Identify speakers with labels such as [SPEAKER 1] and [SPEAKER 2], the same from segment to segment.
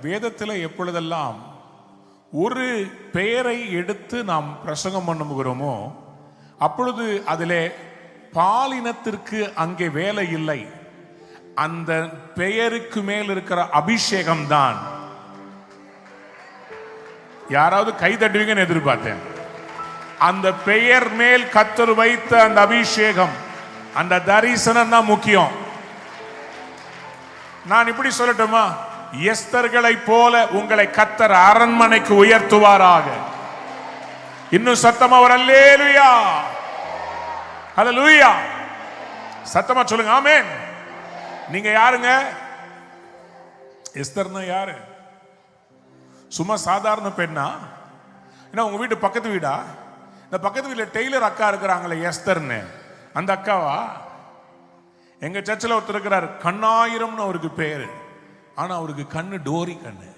[SPEAKER 1] வேதத்தில் எப்பொழுதெல்லாம் ஒரு பெயரை எடுத்து நாம் பிரசங்கம் பண்ணுகிறோமோ அப்பொழுது அதிலே பாலினத்திற்கு அங்கே வேலை இல்லை. அந்த பெயருக்கு மேல் இருக்கிற அபிஷேகம் தான். யாராவது கை தட்டுவீங்கன்னு எதிர்பார்த்தேன். அந்த பெயர் மேல் கர்த்தர் வைத்த அந்த அபிஷேகம், அந்த தரிசனம் தான் முக்கியம். நான் இப்படி சொல்லட்டுமா? எஸ்தர்களை போல உங்களை கர்த்தர் அரண்மனைக்கு உயர்த்துவாராக. இன்னும் சத்தமா ஒரு அல்லேலூயா, ஹல்லேலூயா சத்தமா சொல்லுங்க ஆமென். நீங்க யாருங்க? எஸ்தர்னா யாரு? சும்மா சாதாரண பெண்ணா? ஏன்னா உங்க வீட்டு பக்கத்து வீடா? இந்த பக்கத்து வீட்டில் டெய்லர் அக்கா இருக்கிறாங்களே எஸ்தர்னு, அந்த அக்காவா? எங்க சர்ச்சில் ஒருத்தர் இருக்கிறார், கண்ணாயிரம்னு அவருக்கு பேரு. ஆனா அவருக்கு கண்ணு டோரி கண்ணு.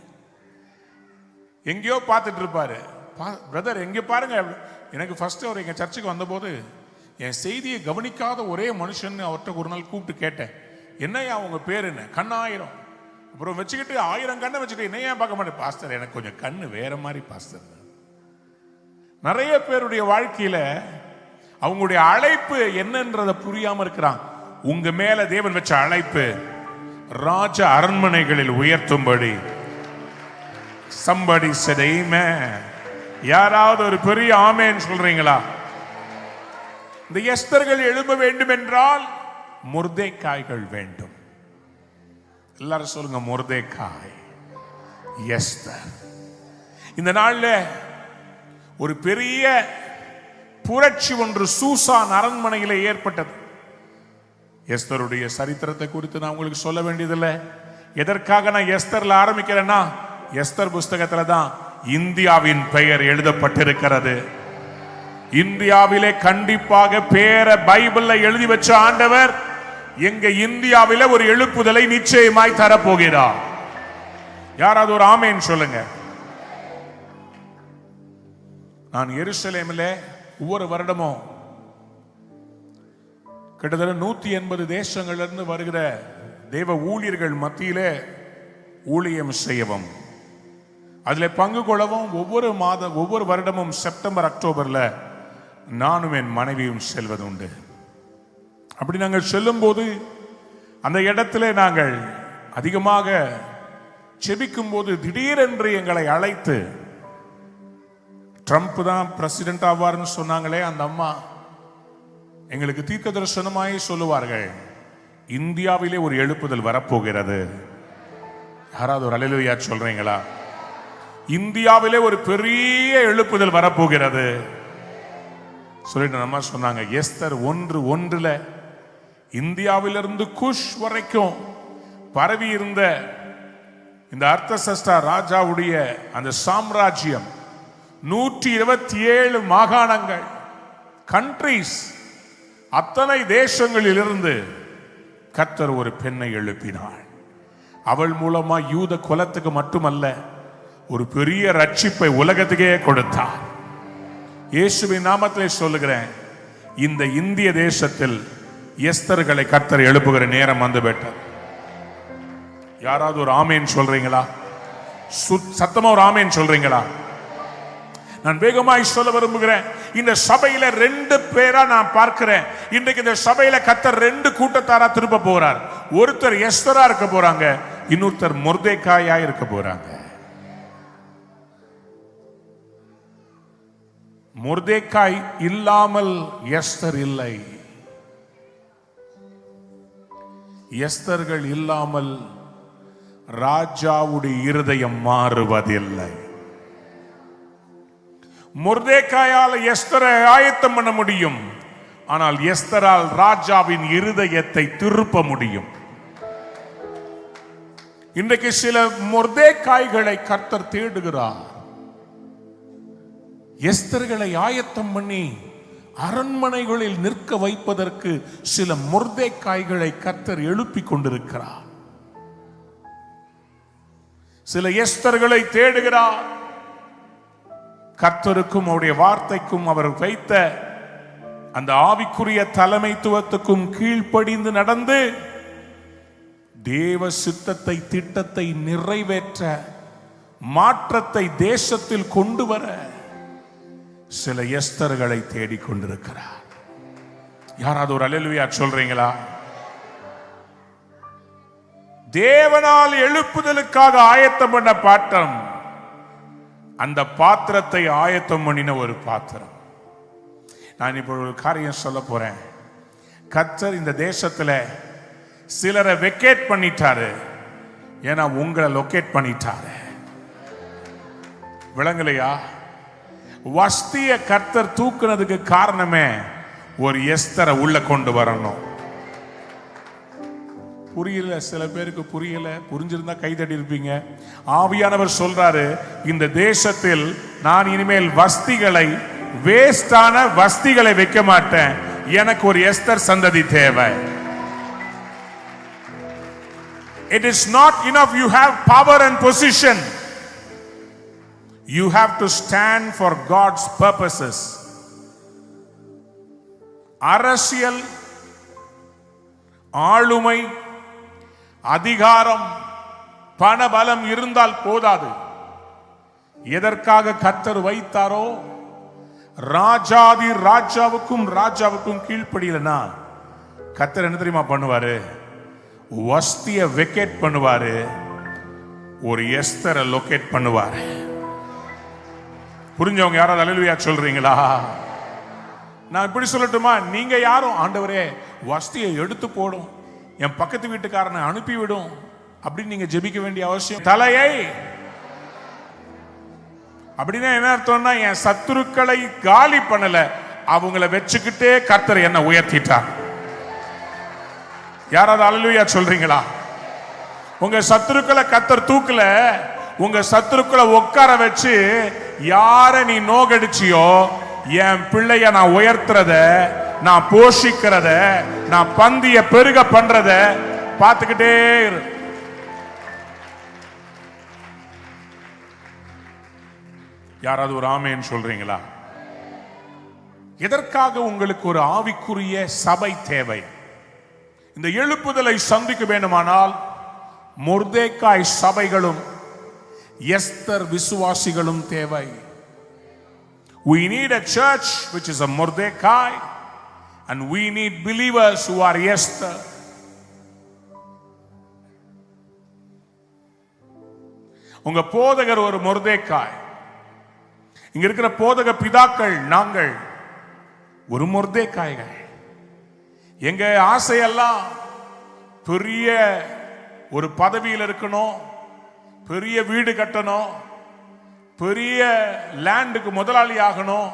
[SPEAKER 1] எங்கேயோ பார்த்துட்டு இருப்பாரு. பிரதர் எங்க பாருங்க. எனக்கு ஃபர்ஸ்ட் அவர் எங்க சர்ச்சுக்கு வந்தபோது என் செய்தியை கவனிக்காத ஒரே மனுஷன் அவர்கிட்ட ஒரு நாள் கூப்பிட்டு கேட்டேன், என்னையா உங்க பேரு? என்ன? கண்ணாயிரம். அப்புறம் வச்சுக்கிட்டு 1000 கண்ணை வச்சுட்டு என்னையா பார்க்க மாட்டேன். பாஸ்டர் எனக்கு கொஞ்சம் கண்ணு வேற மாதிரி பாஸ்டர். நிறைய பேருடைய வாழ்க்கையில அவங்களுடைய அழைப்பு என்னன்றத புரியாம இருக்கிறான். உங்க மேல தேவன் வச்ச அழைப்பு ராஜ அரண்மனைகளில் உயர்த்தும்படி. somebody said amen. யாராவது ஒரு பெரிய ஆமென் சொல்றீங்களா? இந்த எஸ்தர்கள் எழும்ப வேண்டும் என்றால் மொர்தெக்காய்கள் வேண்டும். எல்லாரும் சொல்லுங்க மொர்தெக்காய், எஸ்தர். இந்த நாள்ல ஒரு பெரிய புரட்சி ஒன்று சூசான் அரண்மனையிலே ஏற்பட்டது. எஸ்தருடைய சரித்திரத்தை குறித்து நான் உங்களுக்கு சொல்ல வேண்டியதில்லை. எதற்காக நான் எஸ்தர்ல ஆரம்பிக்கிறேன்னா, எஸ்தர் புஸ்தகத்துல தான் இந்தியாவின் பெயர் எழுதப்பட்டிருக்கிறது. இந்தியாவிலே கண்டிப்பாக பேர பைபிள்ல எழுதி வச்ச ஆண்டவர் எங்க இந்தியாவிலே ஒரு எழுப்புதலை நிச்சயமாய் தரப்போகிறார். யாராவது ஒரு ஆமேன் சொல்லுங்க. நான் எருசலேமிலே ஒவ்வொரு வருடமும் கிட்டத்தட்ட 180 தேசங்களிலிருந்து வருகிற தேவ ஊழியர்கள் மத்தியிலே ஊழியம் செய்யவும், அதில் பங்கு கொள்ளவும் ஒவ்வொரு வருடமும் செப்டம்பர் அக்டோபர்ல நானும் என் மனைவியும் செல்வது உண்டு. அப்படி நாங்கள் செல்லும் போது அந்த இடத்துல நாங்கள் அதிகமாக செபிக்கும் போது திடீரென்று எங்களை அழைத்து, ட்ரம்ப் தான் பிரசிடென்ட் ஆவார்னு சொன்னாங்களே அந்த அம்மா, எங்களுக்கு தீர்க்க தரிசனமாய் சொல்லுவார்கள், இந்தியாவிலே ஒரு எழுப்புதல் வரப்போகிறது. யாராவது ஒரு அல்லேலூயா சொல்றீங்களா? இந்தியாவிலே ஒரு பெரிய எழுப்புதல் வரப்போகிறது சொல்லிட்டு நம்ம சொன்னாங்க. எஸ்தர் 1:1 இந்தியாவிலிருந்து குஷ் வரைக்கும் பரவி இருந்த இந்த அர்த்தசஷ்டா ராஜாவுடைய அந்த சாம்ராஜ்யம், 127 மாகாணங்கள், கண்ட்ரீஸ், அத்தனை தேசங்களிலிருந்து கர்த்தர் ஒரு பெண்ணை எழுப்பினாள். அவள் மூலமா யூத குலத்துக்கு மட்டுமல்ல, ஒரு பெரிய ரட்சிப்பை உலகத்துக்கே கொடுத்தார். இயேசுவின் நாமத்திலே சொல்லுகிறேன், இந்த இந்திய தேசத்தில் எஸ்தர்களை கர்த்தர் எழுப்புகிற நேரம் வந்துவிட்டது. யாராவது ஒரு ஆமேன் சொல்றீங்களா? சத்தமா ஒரு ஆமேன் சொல்றீங்களா? நான் வேகமாய் சொல்ல விரும்புகிறேன். இந்த சபையில 2 பேரா நான் பார்க்கிறேன். இன்றைக்கு இந்த சபையில கர்த்தர் 2 கூட்டத்தாரா திருப்ப போறார். ஒருத்தர் எஸ்தரா இருக்க போறாங்க, இன்னொருத்தர் மொர்தெக்காயா இருக்க போறாங்க. மொர்தெக்காய் இல்லாமல் எஸ்தர் இல்லை. எஸ்தர்கள் இல்லாமல் ராஜாவுடைய இருதயம் மாறுவதில்லை. மொர்தெக்காயால் எஸ்தரை ஆயத்தம் பண்ண முடியும், ஆனால் எஸ்தரால் ராஜாவின் இருதயத்தை திருப்ப முடியும். இன்றைக்கு சில மொர்தெக்காய்களை கர்த்தர் தேடுகிறார். எஸ்தர்களை ஆயத்தம் பண்ணி அரண்மனைகளில் நிற்க வைப்பதற்கு சில மொர்தெக்காய்களை கர்த்தர் எழுப்பி கொண்டிருக்கிறார். சில எஸ்தர்களை தேடுகிறார். கர்த்தருக்கும் அவருடைய வார்த்தைக்கும் அவர் வைத்த அந்த ஆவிக்குரிய தலைமைத்துவத்துக்கும் கீழ்ப்படிந்து நடந்து தேவ சித்தத்தை, திட்டத்தை நிறைவேற்ற மாற்றத்தை தேசத்தில் கொண்டு வர சில எஸ்தர்களை தேடிக்கொண்டிருக்கிறார். யாராவது ஒரு அல்லேலூயா சொல்றீங்களா? தேவனால் எழுப்புதலுக்காக ஆயத்தம் பண்ண பாத்திரம், அந்த பாத்திரத்தை ஆயத்தம் பண்ணின ஒரு பாத்திரம். நான் இப்போ ஒரு காரியம் சொல்ல போறேன். கர்த்தர் இந்த தேசத்துல சிலரை வெக்கேட் பண்ணிட்டாரு, ஏன்னா உங்களை லொக்கேட் பண்ணிட்டாரு. விளங்கலையா? வஸ்திய கர்த்தர் தூக்குனதுக்கு காரணமே ஒரு எஸ்தரை உள்ள கொண்டு வரணும். புரியல, சில பேருக்கு புரியல. புரிஞ்சிருந்தா கைதட்டி இருப்பீங்க. ஆவியானவர் சொல்றாரு, இந்த தேசத்தில் நான் இனிமேல் வஸ்திகளை, வேஸ்டான வஸ்திகளை வைக்க மாட்டேன். எனக்கு ஒரு எஸ்தர் சந்ததி தேவை. It is not enough you have power and position. You have to stand for God's purposes. அரசியல், ஆளுமை, அதிகாரம், பணபலம் இருந்தால் போதாது. எதற்காக கர்த்தர் வைத்தாரோ, ராஜாதி ராஜாவுக்கும் கீழ்ப்படியலனா கர்த்தர் என்ன தெரியுமா பண்ணுவாரு? வஸ்திய வெக்கேட் பண்ணுவாரு, ஒரு எஸ்தரை லொகேட் பண்ணுவாரு. புரிஞ்சவங்க யாராவது அல்லேலூயா சொல்றீங்களா? நான் இப்படி சொல்லட்டுமா? நீங்க யாரும் ஆண்டவரே வஸ்தியை எடுத்து போடும், என் பக்கத்து வீட்டுக்காரனை அனுப்பிவிடும் அப்படின்னு நீங்க ஜெபிக்க வேண்டிய அவசியம். தலையை அப்படின்னா என்ன அர்த்தம்னா, என் சத்துருக்களை காலி பண்ணல, அவங்களை வச்சுக்கிட்டே கர்த்தர் என்ன உயர்த்திட்டார். யாராவது அல்லேலூயா சொல்றீங்களா? உங்க சத்துருக்களை கர்த்தர் தூக்கல, உங்க சத்துருக்களை உட்கார வச்சு யார நீ நோகடிச்சியோ, என் பிள்ளைய நான் உயர்த்துறத, நான் போஷிக்கிறத, நான் பந்திய பெருக பண்றத பார்த்துக்கிட்டே இரு. யாராவது ஒரு ஆமேன் சொல்றீங்களா? எதற்காக உங்களுக்கு ஒரு ஆவிக்குரிய சபை தேவை? இந்த எழுப்புதலை சந்திக்க வேண்டுமானால் மொர்தெகாய் சபைகளும் எஸ்தர் விசுவாசிகளும் தேவை. We need a church which is a Mordecai, and we need believers who are Esther. உங்க போதகர் ஒரு மொர்தெகாய். இங்க இருக்கிற போதக பிதாக்கள் நாங்கள் ஒரு மொர்தெகாய்கள். எங்க ஆசையெல்லாம் பெரிய ஒரு பதவியில் இருக்கணும், பெரிய வீடு கட்டணும், பெரிய லேண்டுக்கு முதலாளி ஆகணும்,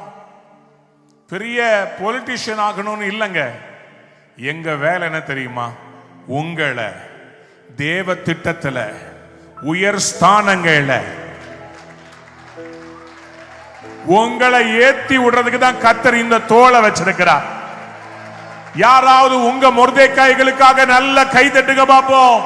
[SPEAKER 1] பெரிய பொலிட்டிஷியன் ஆகணும்னு இல்லைங்க. எங்க வேலை என்ன தெரியுமா? உங்களை தேவ திட்டத்துல உயர் ஸ்தானங்கள்ல உங்களை ஏத்தி விடுறதுக்கு தான் கர்த்தர் இந்த தோளை வச்சிருக்கிறார். யாராவது உங்க மொர்தெகாய்களுக்காக நல்ல கை தட்டுங்க பாப்போம்.